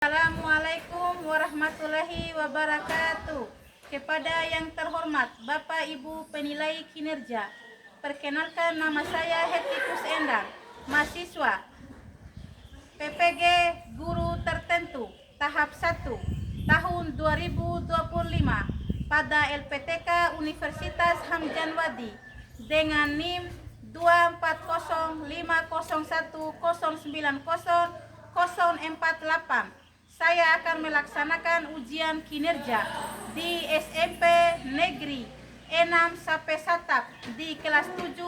Assalamualaikum warahmatullahi wabarakatuh. Kepada yang terhormat Bapak Ibu penilai kinerja, perkenalkan nama saya Hetikus Endang, mahasiswa PPG Guru Tertentu tahap 1 tahun 2025 pada LPTK Universitas Hamjanwadi dengan NIM 24010109048. Saya akan melaksanakan ujian kinerja di SMP Negeri 6 sampai Satap di kelas 7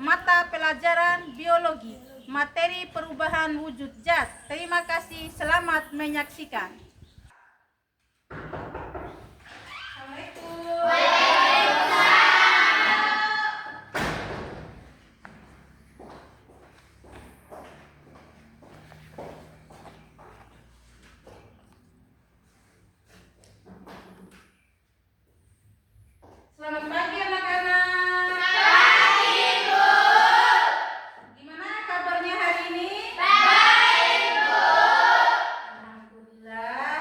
mata pelajaran biologi, materi perubahan wujud zat. Terima kasih, selamat menyaksikan. Assalamualaikum. Selamat pagi anak-anak. Pagi, Bu. Gimana kabarnya hari ini? Baik, Bu. Alhamdulillah.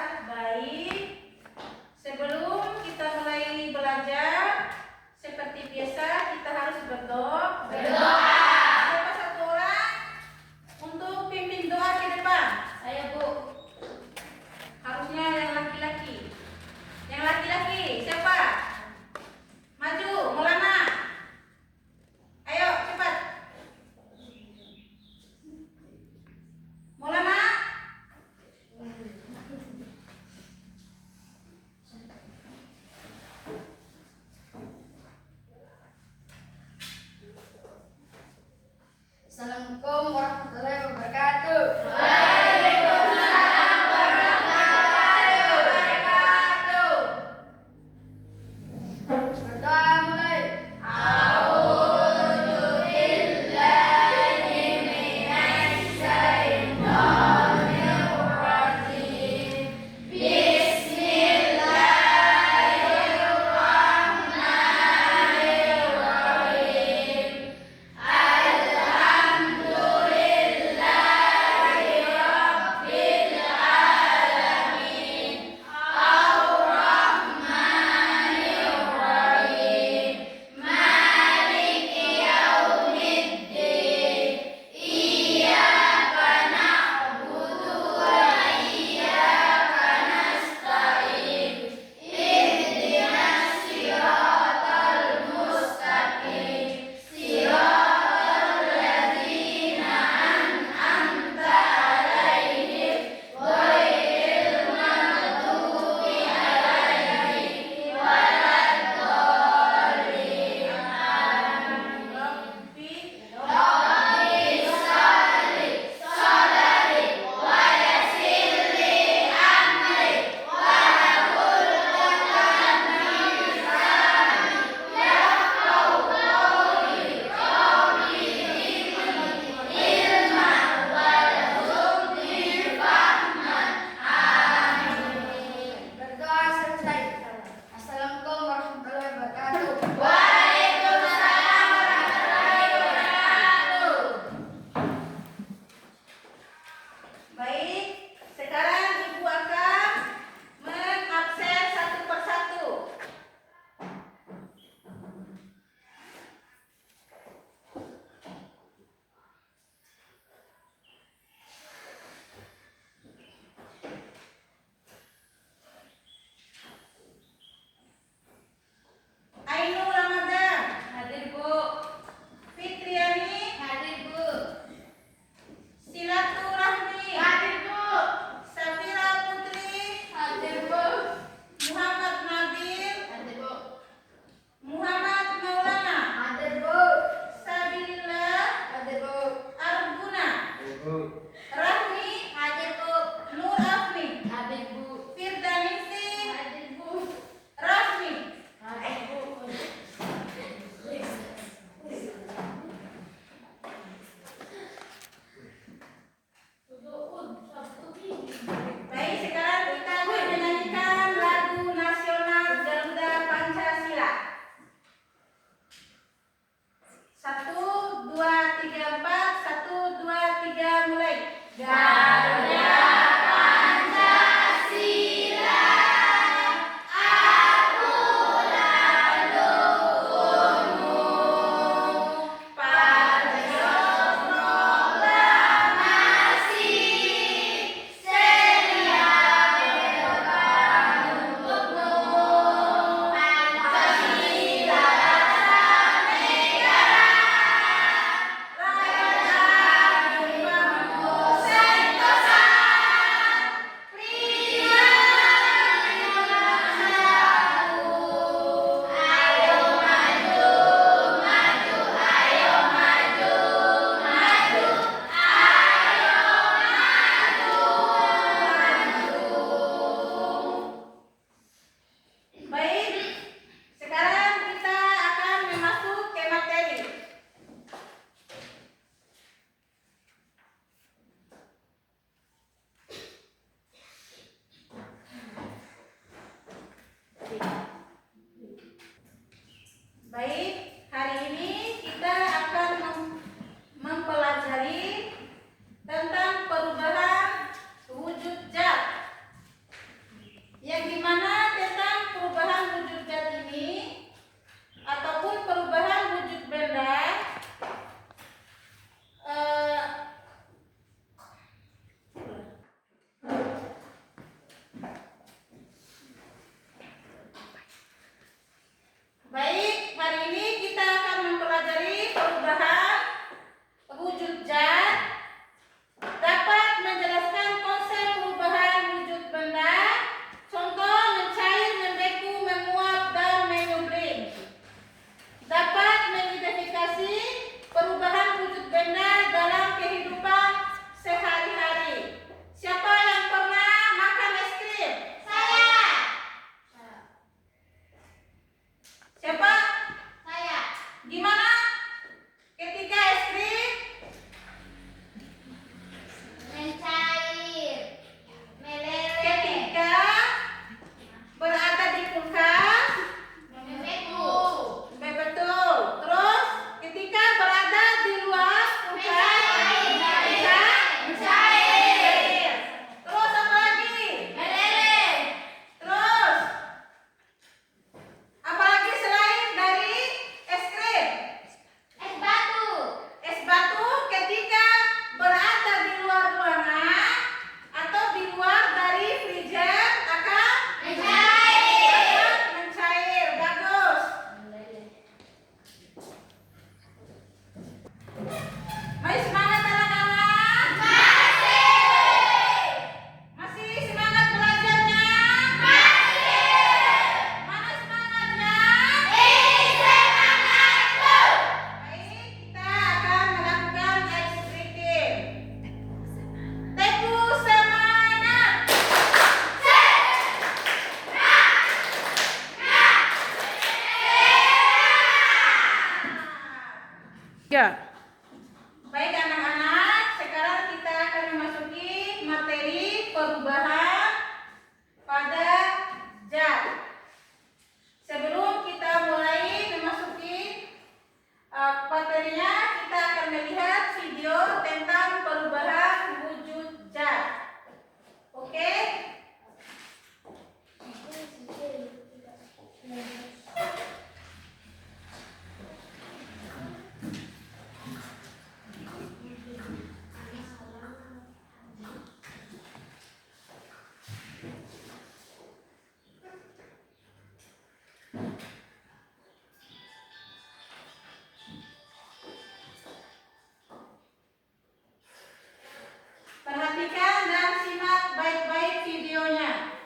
Perhatikan dan simak baik-baik videonya.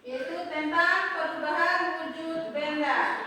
Yaitu tentang perubahan wujud benda.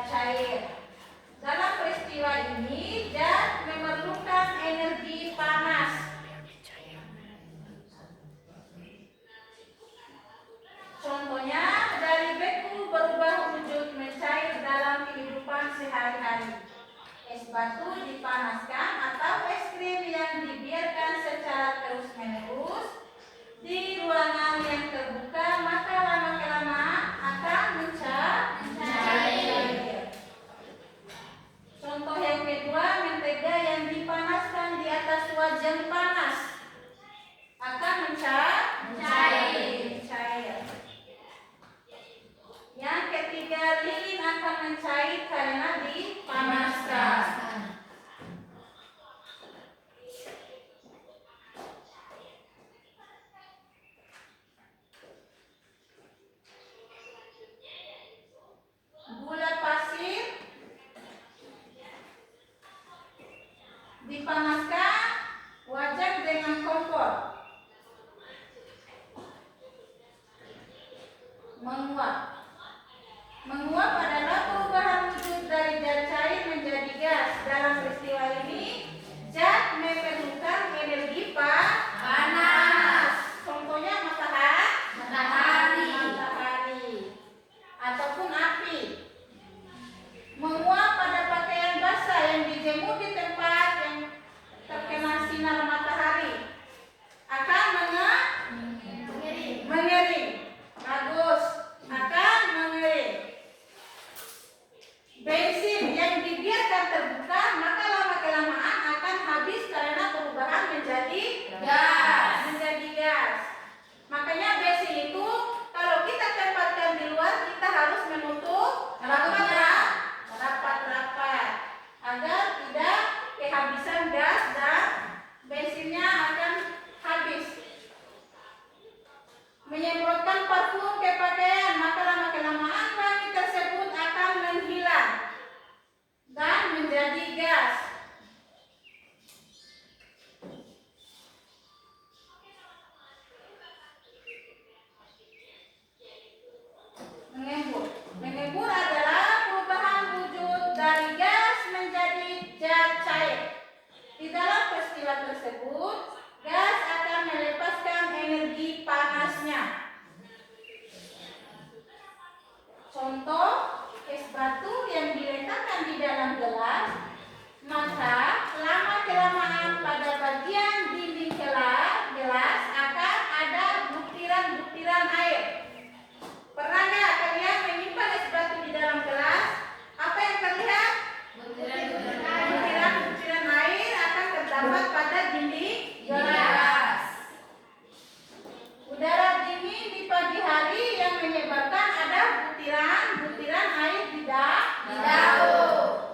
cair. Dalam peristiwa ini zat memerlukan energi panas. Contohnya dari beku berubah wujud mencair dalam kehidupan sehari-hari. Es batu dipanaskan atau es krim yang dibiarkan secara terus-menerus di ruangan yang terbuka maka lama-kelamaan akan mencair. Contoh yang kedua, mentega yang dipanaskan di atas wajan panas akan mencair. Yang ketiga, lilin akan mencair karena dipanaskan. Gula pasir dipanaskan wajan dengan kompor. Menguap adalah perubahan wujud dari zat cair menjadi gas. Dalam peristiwa ini zat memerlukan energi panas. Contohnya matahari ataupun api. Menguap pada pakaian basah yang dijemur di tempat yang terkena sinar matahari akan mengering. Bagus, akan mengering. Bensin yang dibiarkan terbuka maka lama-kelamaan akan habis karena perubahan menjadi gas. Makanya bensin itu kalau kita tempatkan di luar kita harus menutup rapat-rapat agar tidak kehabisan gas dan bensinnya akan habis. Menyemprotkan parfum ke pakaian maka lama-kelamaan wangi tersebut akan menghilang dan menjadi gas. Mengembur adalah perubahan wujud dari gas menjadi zat cair. Di dalam peristiwa tersebut gas akan melepaskan energi panasnya. Contoh, es batu yang diletakkan di dalam gelas, maka lama-kelamaan pada bagian dinding gelas akan ada butiran-butiran air. Pernah nggak kalian menyimpan es batu di dalam gelas? Apa yang terlihat? Butiran-butiran air akan terdapat pada dinding gelas. Udara dingin di pagi hari yang menyebabkan ada butiran air di daun.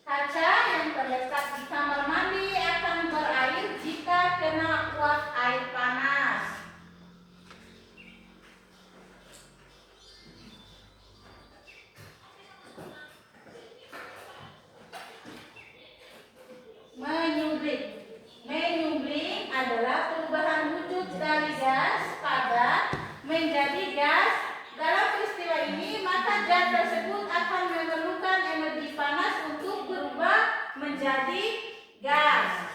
Kaca yang terletak di kamar mandi akan berair jika kena uap air panas. Menyublim adalah perubahan wujud dari gas padat menjadi gas. Dalam peristiwa ini maka zat tersebut akan memerlukan energi panas untuk berubah menjadi gas.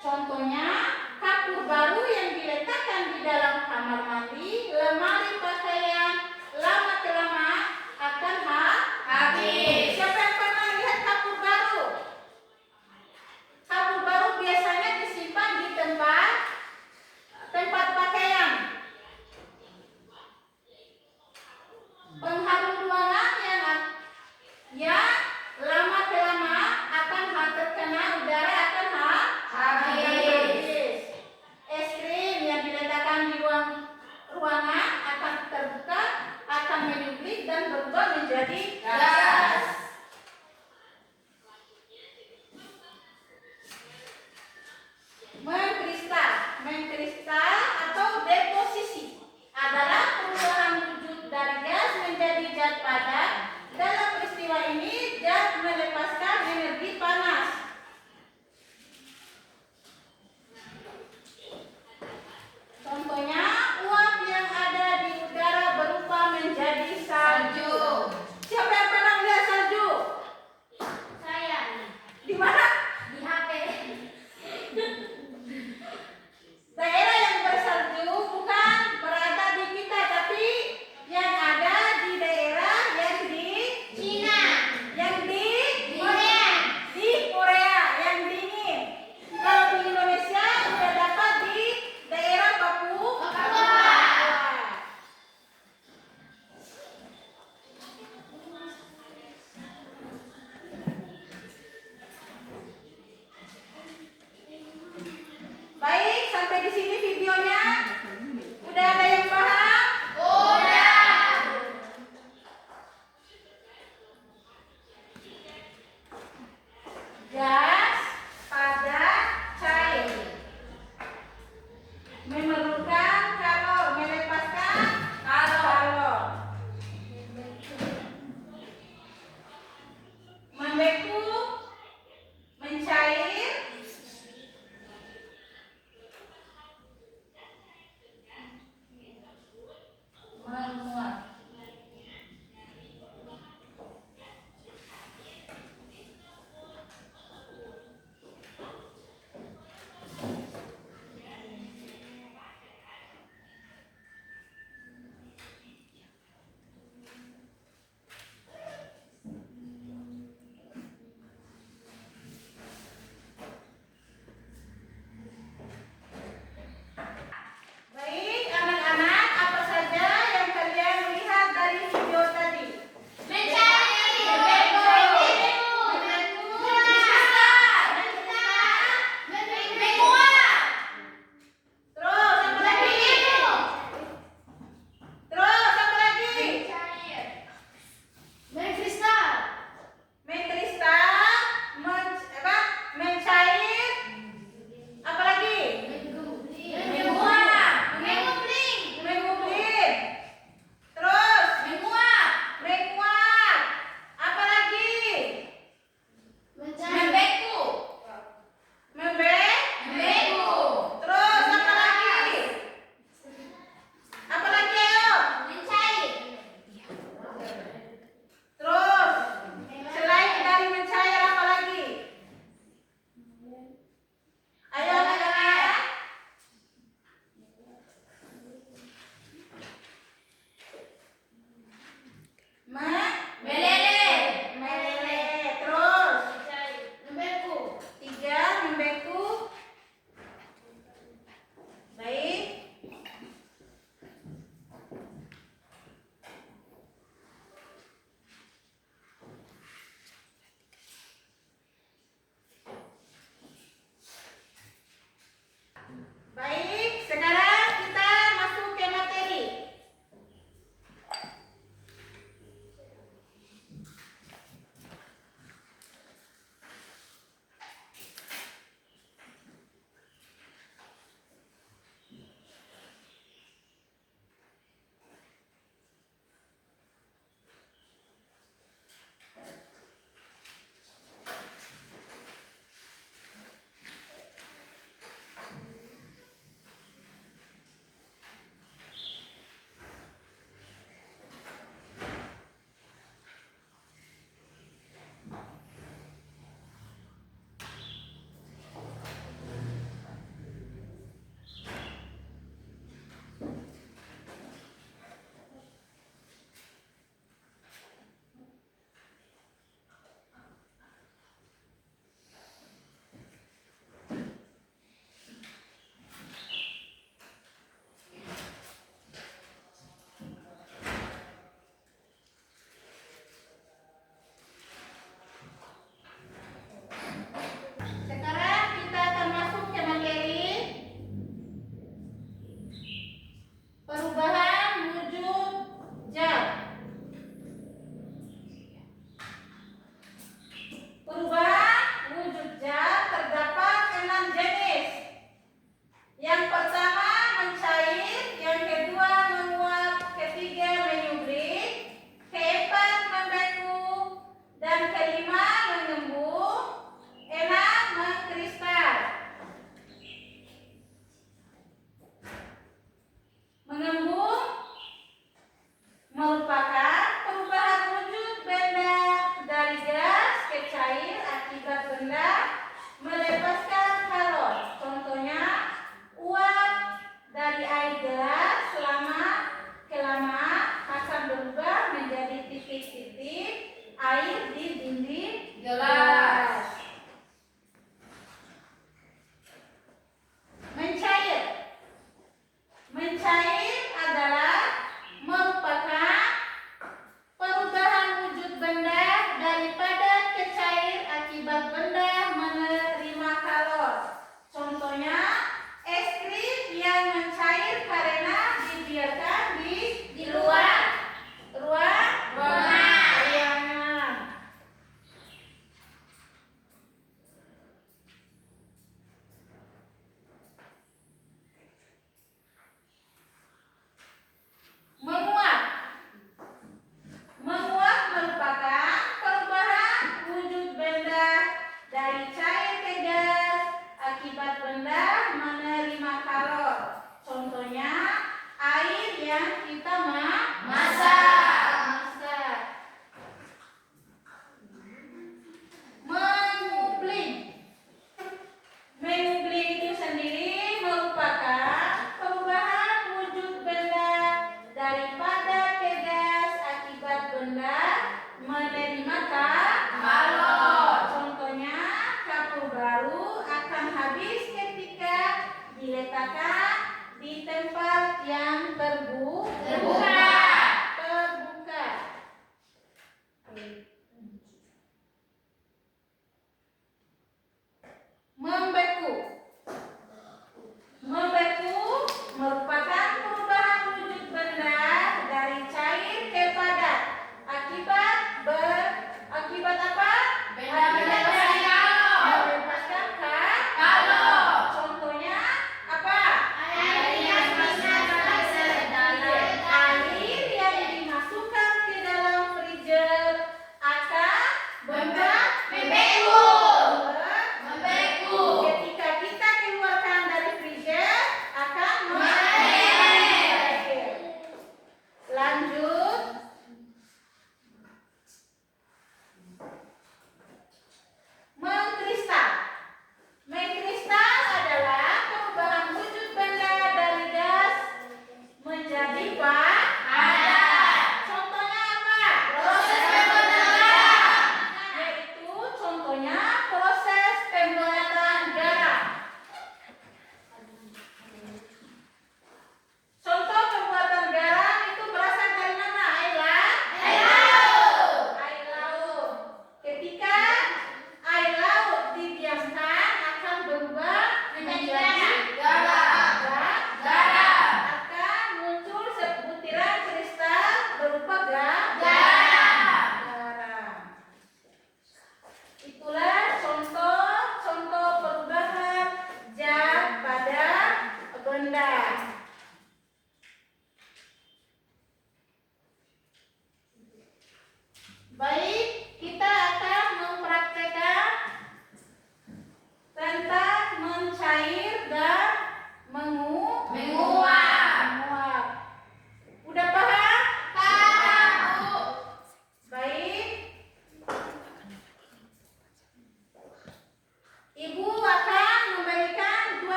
Contohnya kapur baru yang diletakkan di dalam kamar mandi, lemari pakaian, lama-kelamaan akan habis. Siapa yang pernah lihat kapur baru? Kapur baru biasanya disimpan di tempat pakaian. Pengharum ruangan yang lama-kelamaan akan terkena udara akan habis. Es krim yang diletakkan di ruangan akan terbuka, akan menyublim dan berubah menjadi gas. Mengkristal atau deposisi adalah perubahan wujud dari gas menjadi zat padat